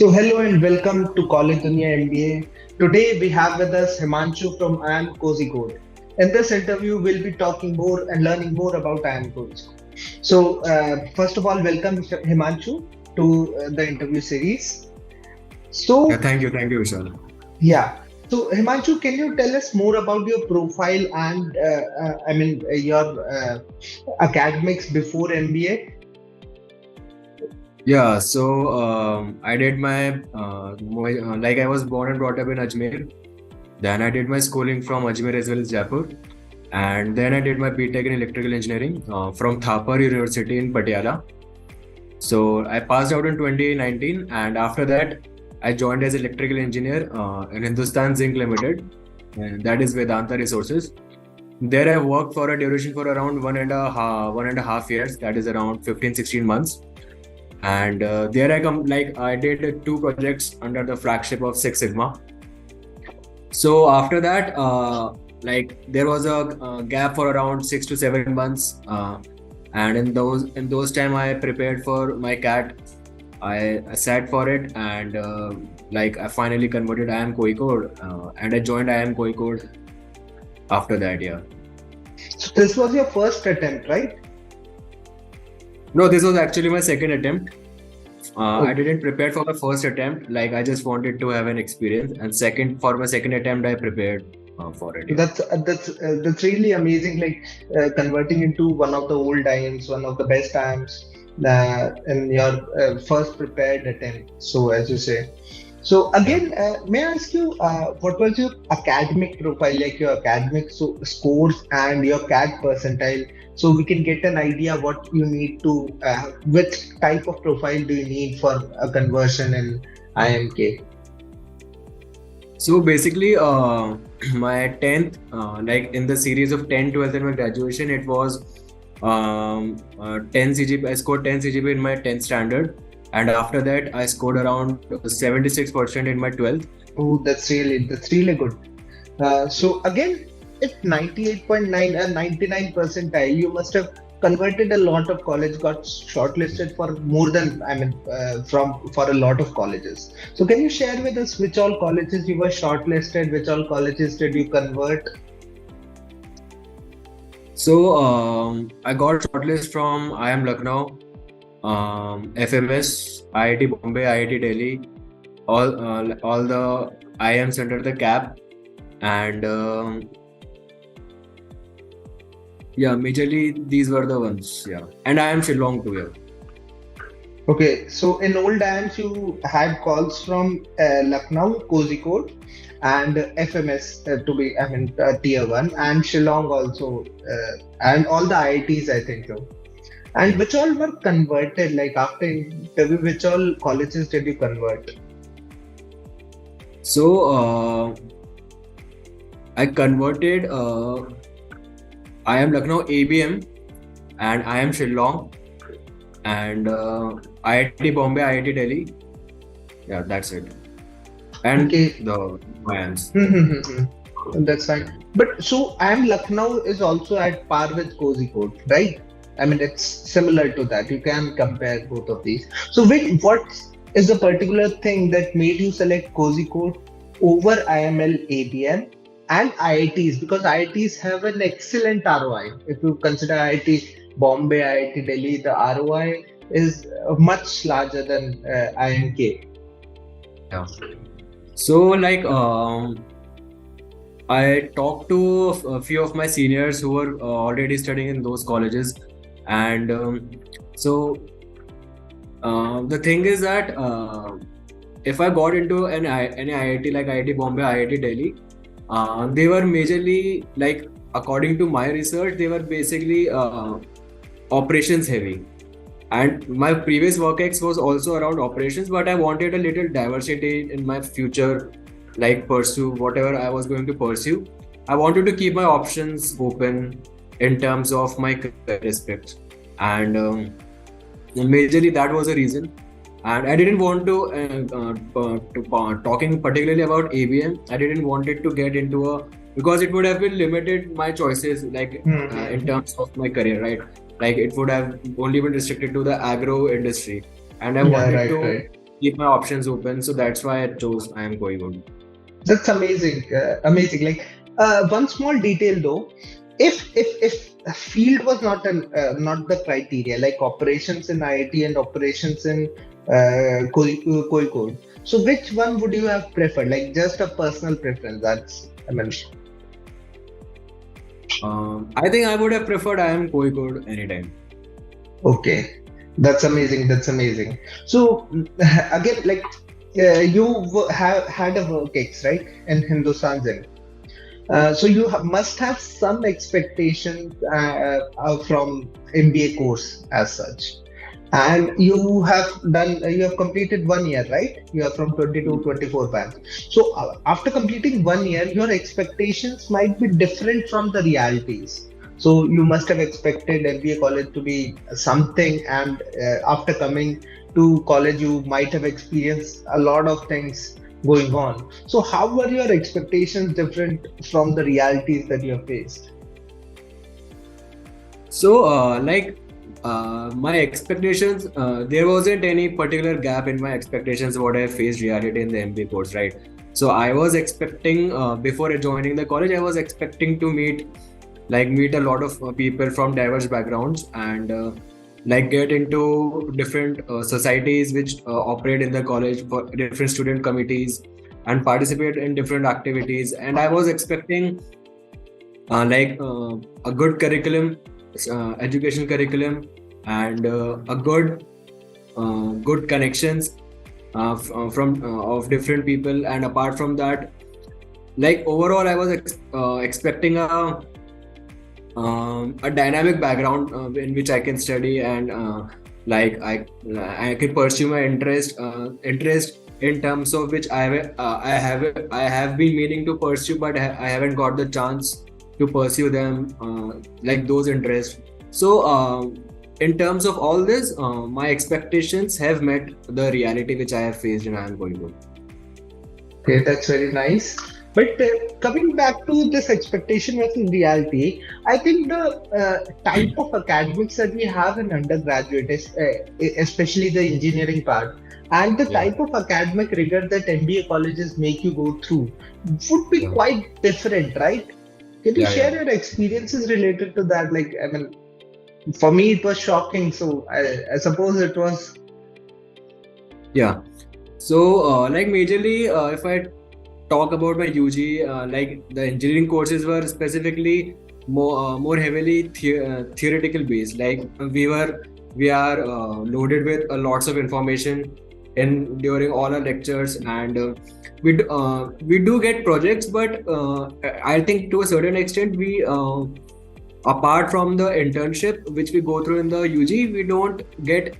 So hello and welcome to College Dunia MBA. Today we have with us Himanshu from IIM Kozhikode. In this interview, we'll be talking more and learning more about IIM Kozhikode. So first of all, welcome Himanshu to the interview series. Yeah, So thank you, Vishal. yeah, so Himanshu, can you tell us more about your profile and your academics before MBA? Yeah, so I did like I was born and brought up in Ajmer. Then I did my schooling from Ajmer as well as Jaipur, and then I did my BTech in electrical engineering from Thapar University in Patiala. So I passed out in 2019, and after that I joined as electrical engineer in Hindustan Zinc Limited, and that is Vedanta Resources. There I worked for a duration for around 1.5 years, that is around 15-16 months. And there I did two projects under the flagship of Six Sigma. So after that, there was a gap for around 6 to 7 months, and in those time I prepared for my CAT. I sat for it, and I finally converted IIM Kozhikode, and I joined IIM Kozhikode after that. Yeah. So this was your first attempt, right? No, this was actually my second attempt. I Okay. didn't prepare for my first attempt. Like, I just wanted to have an experience, and for my second attempt, I prepared for it. Yeah. That's really amazing. Like converting into one of the old IIMs, one of the best IIMs in your first prepared attempt. So as you say. So Yeah. again, may I ask you what was your academic profile, like your academic scores and your CAT percentile, so we can get an idea what you need to, which type of profile do you need for a conversion in IMK? So basically, my 10th, like in the series of 10, 12th and my graduation, it was 10 CGP. I scored 10 CGP in my 10th standard. And after that, I scored around 76% in my 12th. Oh, that's really good. So again, at 98.9 and 99 percentile, you must have converted a lot of college, got shortlisted for more than, from for a lot of colleges. So can you share with us which all colleges you were shortlisted, which all colleges did you convert? So I got shortlist from IIM Lucknow, FMS, IIT Bombay, IIT Delhi, all the IIMs under the cap, and yeah, majorly these were the ones. Yeah, and IIM Shillong too. Yeah. Okay, so in old times you had calls from Lucknow, Kozhikode, and FMS to be, tier one, and Shillong also, and all the IITs, I think so. And Yeah. which all were converted, like after interview, which all colleges did you convert? So I converted IIM Lucknow ABM and IIM Shillong and IIT Bombay, IIT Delhi. Yeah, that's it. And Okay. the IIMs. That's Yeah. fine. But so I am Lucknow is also at par with Kozhikode, right? I mean, it's similar to that. You can compare both of these. So, wait, what is the particular thing that made you select Kozhikode over IML, ABM, and IITs? Because IITs have an excellent ROI. If you consider IIT Bombay, IIT Delhi, the ROI is much larger than IMK. Yeah. So I talked to a few of my seniors who were already studying in those colleges, and so the thing is that if I got into any IIT like IIT Bombay, IIT Delhi, they were majorly like, according to my research, they were basically operations heavy. And my previous work ex was also around operations, but I wanted a little diversity in my future, like pursue whatever I was going to pursue. I wanted to keep my options open in terms of my career aspects, and majorly that was a reason. And I didn't want to talking particularly about ABM. I didn't want it to get into a, because it would have been limited my choices, like in Hmm. terms of my career, right? Like it would have only been restricted to the agro industry, and I Yeah, wanted right, to right. keep my options open. So that's why I chose IIM Kozhikode. That's amazing, amazing. Like one small detail though, if a field was not the criteria, like operations in IIT and operations in Kozhikode. So which one would you have preferred? Like just a personal preference. That's I mean, I think I would have preferred IIM Kozhikode anytime. okay, that's amazing. That's amazing. So again, like you have had a work ex right in Hindustan Zinc. So you must have some expectations from MBA course as such. And you have completed 1 year, right? You are from 22, 24 batch. So after completing 1 year, your expectations might be different from the realities. So you must have expected MBA college to be something, and after coming to college, you might have experienced a lot of things going on. So how were your expectations different from the realities that you have faced? So, my expectations, there wasn't any particular gap in my expectations what I faced reality in the MBA course, right? So I was expecting before joining the college, I was expecting to meet a lot of people from diverse backgrounds and get into different societies which operate in the college for different student committees and participate in different activities. And I was expecting a good curriculum, education curriculum, and a good connections from of different people. And apart from that, like overall, I was expecting a dynamic background in which I can study and I can pursue my interest in terms of which I have been meaning to pursue, but I haven't got the chance to pursue them, like those interests. So in terms of all this, my expectations have met the reality which I have faced and I am going to. Okay, that's very nice. But coming back to this expectation versus reality, I think the type of academics that we have in undergraduate is, especially the engineering part, and the Yeah, type of academic rigor that MBA colleges make you go through would be yeah, quite different, right? Can you yeah, yeah. share your experiences related to that? Like, I mean, for me, it was shocking. So I suppose it was. Yeah. So, majorly, if I talk about my UG, the engineering courses were specifically more heavily theoretical based. Like we are loaded with lots of information in during all our lectures, and we do get projects, but I think to a certain extent we apart from the internship which we go through in the UG, we don't get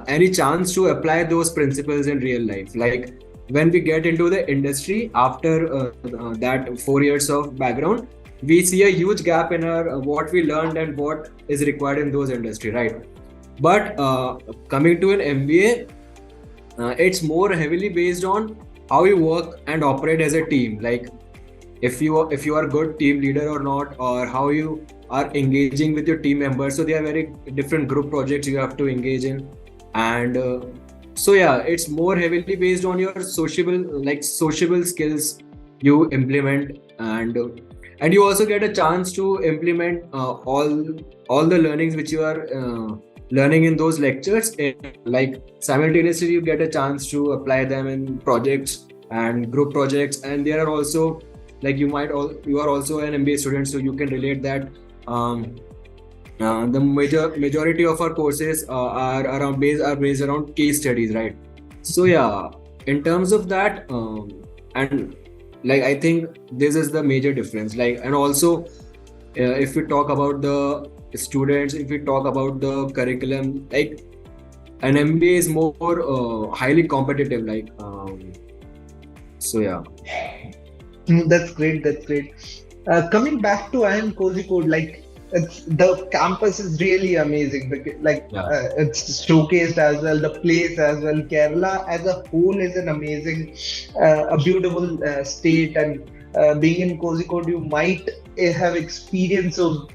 any chance to apply those principles in real life. Like when we get into the industry after that 4 years of background, we see a huge gap in our what we learned and what is required in those industry, right? But coming to an MBA, it's more heavily based on how you work and operate as a team. Like if you are a good team leader or not, or how you are engaging with your team members. So there are very different group projects you have to engage in, and so yeah, it's more heavily based on your sociable skills you implement, and you also get a chance to implement all the learnings which you are learning in those lectures. Like simultaneously you get a chance to apply them in projects and group projects. And there are also, like you are also an MBA student, so you can relate that the majority of our courses are based around case studies, right? So yeah, in terms of that, and like I think this is the major difference. Like, and also if we talk about the students, if we talk about the curriculum, like an MBA is more highly competitive. So yeah. That's great. That's great. Coming back to IIM Kozhikode, like the campus is really amazing. Yeah, It's showcased as well, the place as well. Kerala as a whole is an amazing, a beautiful state, and being in Kozhikode, you might have experience of,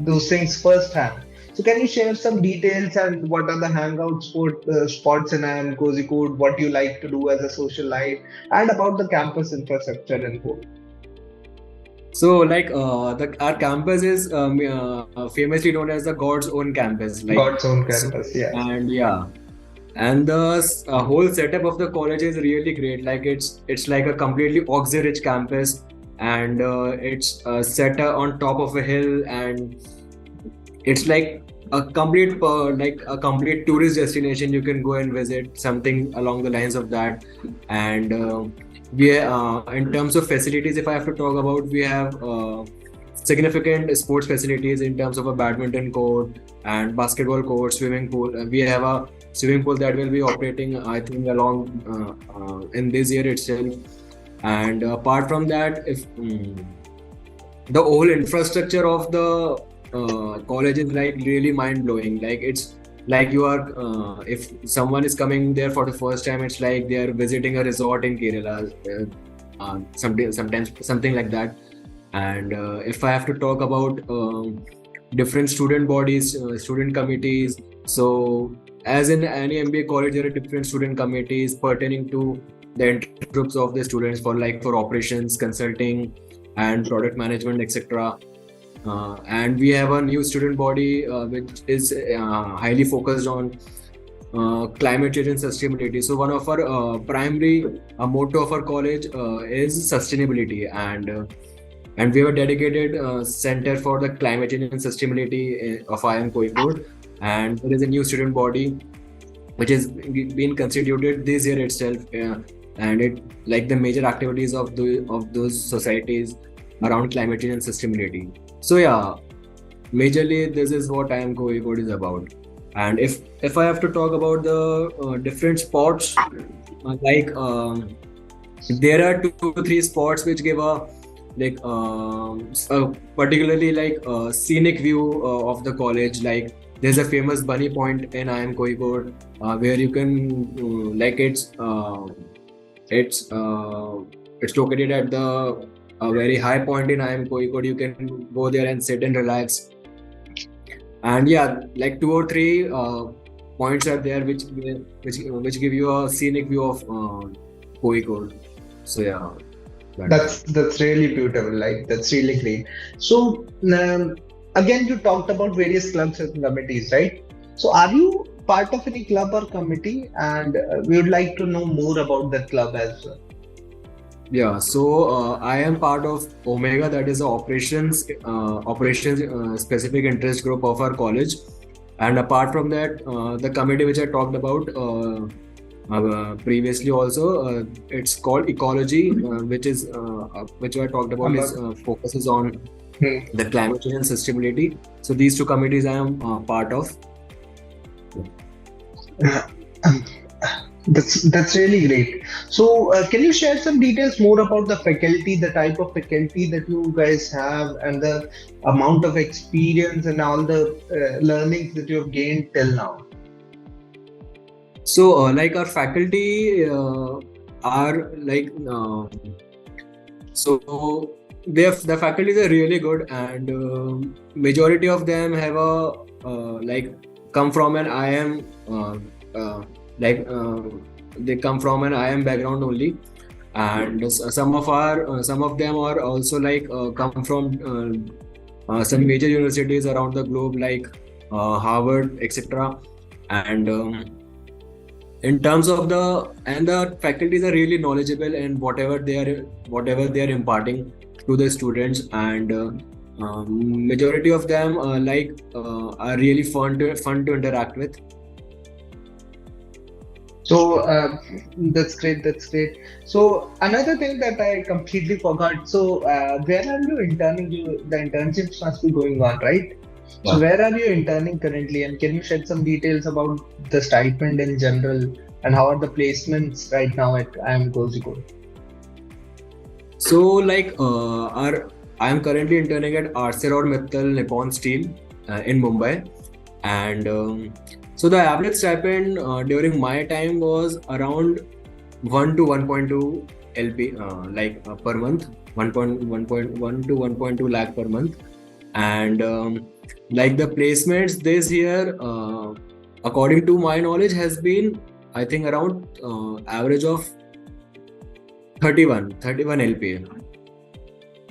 those things firsthand. So can you share some details and what are the hangout spots in IIM Kozhikode, what you like to do as a social life, and about the campus infrastructure and whole? So like our campus is famously known as the God's own campus. Like God's own so, campus, yeah. and yeah, and the whole setup of the college is really great. Like it's like a completely oxy-rich campus, and it's set on top of a hill, and it's like a complete tourist destination. You can go and visit something along the lines of that. And we in terms of facilities, if I have to talk about, we have significant sports facilities in terms of a badminton court and basketball court, swimming pool. We have a swimming pool that will be operating, I think, along in this year itself. And apart from that, if the whole infrastructure of the college is like really mind blowing. Like it's like you are if someone is coming there for the first time, it's like they are visiting a resort in Kerala, sometimes something like that. And if I have to talk about different student bodies, student committees, so as in any MBA college, there are different student committees pertaining to the interest groups of the students for operations, consulting, and product management, etc. And we have a new student body which is highly focused on climate change and sustainability. So one of our primary motto of our college is sustainability, and we have a dedicated center for the climate change and sustainability of IIM Kozhikode. And there is a new student body which is being constituted this year itself, and it like the major activities of those societies around climate change and sustainability. So yeah, majorly this is what IIM Kozhikode is about. And if I have to talk about the different spots, there are 2 to 3 spots which give a particularly scenic view of the college. Like there's a famous bunny point in IIM Kozhikode where you can it's located at the a very high point in IIM Kozhikode. You can go there and sit and relax. And yeah, like 2 or 3 points are there which give you a scenic view of Kozhikode. So yeah, That's really beautiful. Like that's really great. So again, you talked about various clubs and committees, right? So are you part of any club or committee? And we would like to know more about that club as well. Yeah, so I am part of Omega, that is the operations specific interest group of our college. And apart from that, the committee which I talked about previously also, it's called Ecology, which I talked about is focuses on the climate change and sustainability. So these 2 committees I am part of. That's really great. So, can you share some details more about the faculty, the type of faculty that you guys have, and the amount of experience and all the learnings that you have gained till now? So, like our faculty are so the faculties are really good, and majority of them have come from an IIM they come from an IIM background only, and some of them are also come from some major universities around the globe like Harvard, etc. And in terms of the faculties are really knowledgeable in whatever they are imparting to the students, and majority of them are really fun to interact with. So that's great. That's great. So another thing that I completely forgot. So where are you interning? The internships must be going on, right? Yeah. So where are you interning currently? And can you shed some details about the stipend in general and how are the placements right now at IIM Kozhikode? So I am currently interning at ArcelorMittal Nippon Steel in Mumbai, and so the average stipend during my time was around 1 to 1.2 LP per month, 1.1 to 1.2 lakh per month. And like the placements this year, according to my knowledge, has been, I think, around average of 31 LPA.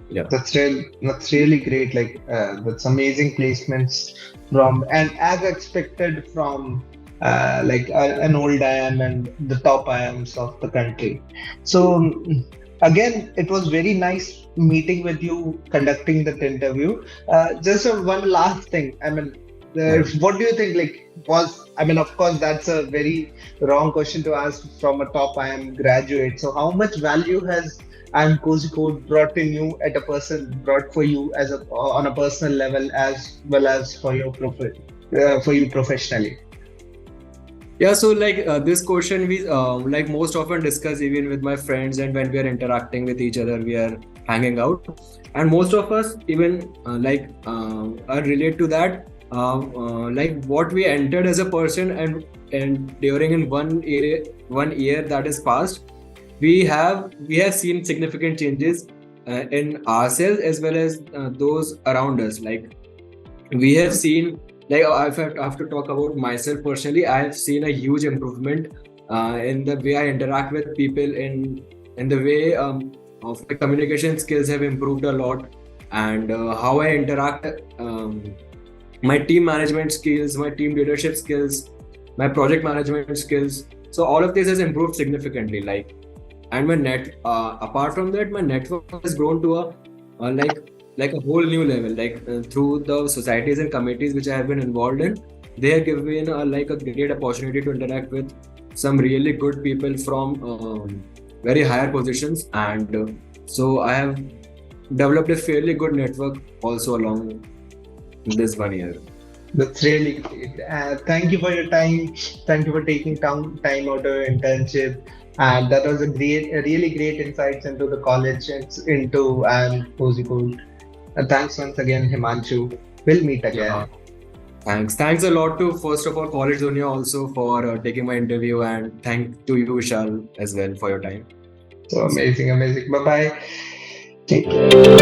Yeah. That's really great. Like that's amazing placements from, and as expected from like an old IIM and the top IIMs of the country. So again, it was very nice meeting with you, conducting that interview. Just one last thing. I mean, Yeah. what do you think? Like, I mean, of course, that's a very wrong question to ask from a top IIM graduate. So, how much value has IIM Kozhikode brought for you as on a personal level as well as for for you professionally? Yeah, so like this question we like most often discuss even with my friends, and when we are interacting with each other, we are hanging out, and most of us even are relate to that. Like what we entered as a person, and during in 1 year that is past, we have seen significant changes in ourselves as well as those around us. Like we have seen, like I have to talk about myself personally. I have seen a huge improvement in the way I interact with people, in the way of my communication skills have improved a lot, and how I interact, my team management skills, my team leadership skills, my project management skills. So all of this has improved significantly. Like, and my apart from that, my network has grown to a like a whole new level. Like through the societies and committees which I have been involved in, they have given like a great opportunity to interact with some really good people from very higher positions, and so I have developed a fairly good network also along this 1 year. That's really great. Thank you for your time. Thank you for taking time out of your internship. And that was a really great insights into the college, into and Kozhikode. Thanks once again, Himanshu. We'll meet Yeah. again. Thanks a lot to, first of all, College Dunia also for taking my interview, and thank to you, Vishal, as well for your time. So amazing, amazing. Bye bye. Take care.